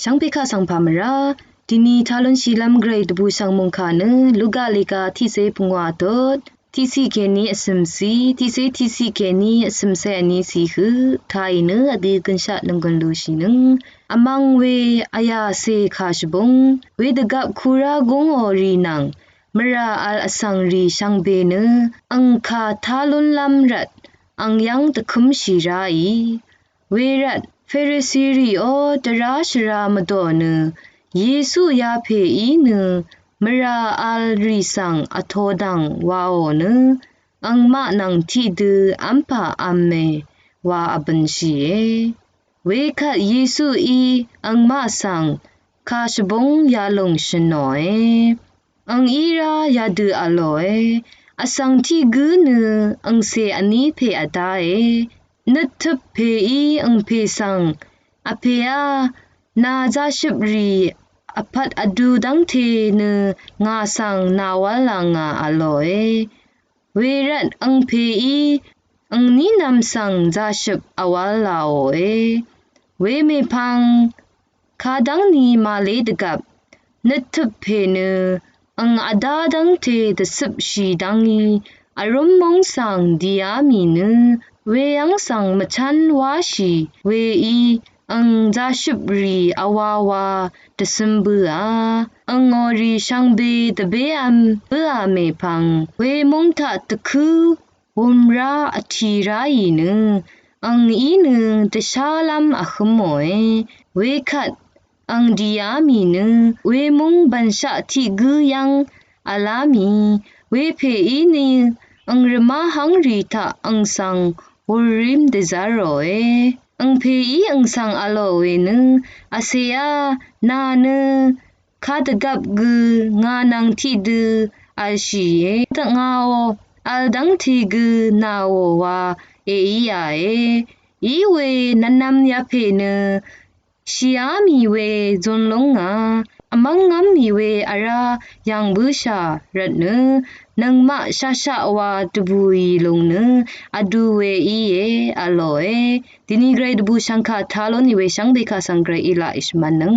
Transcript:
ช่างเพคะสังพามราทีนี้ทาลนชีลัมเกรดบูสังมงคาเนลูกาลิกาที่เซพุงวาตดที่สีเกนีอสมซีที่เซที่สีเกนีอสมเซอันนี้สีคือทายเนอดีกันชะนังกันลูชินึงอมังเวอายาเซคาชบงเวดกับคูรากงอรีนังมราอัลอสังรีช่างเบเนอังคาทาลนลัมรัดอังยังตะคุมชีราอีเวรัดเฟริซีรีโอตราชรามดอเนเยซูยาเพอีเนมราอัลริสังอโทดังวาโอเนอังมานังที่ดืออัมพาอัมเมวาอบันชีเอเวคัดเยซูอีอังมาสังคาชบงยาลงชนอยอังอีรายาดืออลอยอสังที่กือเนอังเซอันนี้เพอดาเอนัทเพอีอังเพสังอเพอานาจาชิบรีอภัดอดูดังเทเนงาสังนาวลังอาลอยเวรัดอังเพอีอังนี้นำสังจาชิบอวาลาโอเอเวเมพังคาดังนีมาเลดกับนัทเพเนอังอดาดังเทตสิบชีดังอีอารมมงสังดีอามีเนเวยังสังมชันวาชีเวอีอังจาชิบรีอวาวาตสมบัวอังอรีช่างเบตเบอัมเบอเมพังเวมงทะตะคือวมราอธีราอีเนอังอีเนตชาลัมอขโมยเวคัดอังดีอามีเนเวมงบัญชาที่กือยังอาลามีเวเพอีเนอังรมาหังรีทะอังสังวริมเดซาโรเออังเพอีอังสังอโลเวเนอาเซียนาเนคาตกับกืองานังที่ดืออาชีเอตะงาโออัลดังที่กือนาโอวาเออียาเออีเวนันนำยาเพเนชีอามีเวจนลงงาอมังงามมีเวอารายังบูชารัดเนนังมะชาชาวาตบุยลงเนอดูเวอีเออโลเอดินีเกรดบูชังคาทาโลนิเวชังเบคาสังเกรอิลาอิชมันนึง